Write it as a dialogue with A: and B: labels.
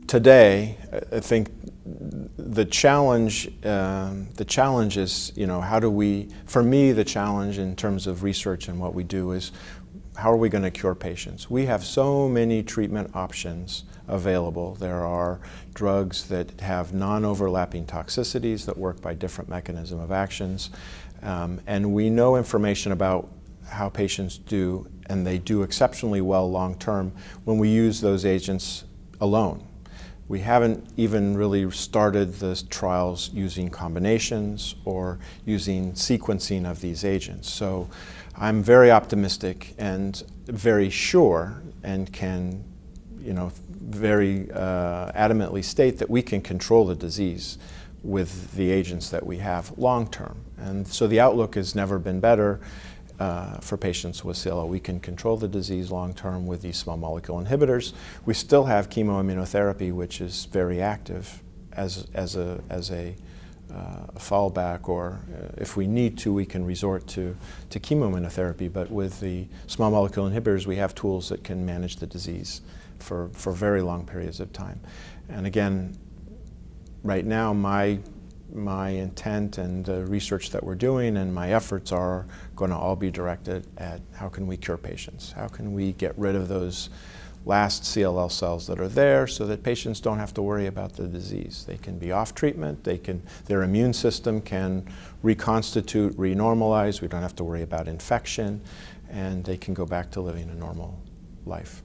A: Today, I think the challenge is, how do we, for me, the challenge in terms of research and what we do is, how are we going to cure patients? We have so many treatment options available. There are drugs that have non-overlapping toxicities that work by different mechanism of actions, and we know information about how patients do, and they do exceptionally well long-term when we use those agents alone. We haven't even really started the trials using combinations or using sequencing of these agents. So I'm very optimistic and very sure, and can, very adamantly state that we can control the disease with the agents that we have long term. And so the outlook has never been better. For patients with CLL, we can control the disease long-term with these small molecule inhibitors. We still have chemoimmunotherapy, which is very active as a fallback, or if we need to, we can resort to chemoimmunotherapy. But with the small molecule inhibitors, we have tools that can manage the disease for very long periods of time. And again, right now, my intent and the research that we're doing and my efforts are going to all be directed at how can we cure patients? How can we get rid of those last CLL cells that are there so that patients don't have to worry about the disease? They can be off treatment, their immune system can reconstitute, renormalize, we don't have to worry about infection, and they can go back to living a normal life.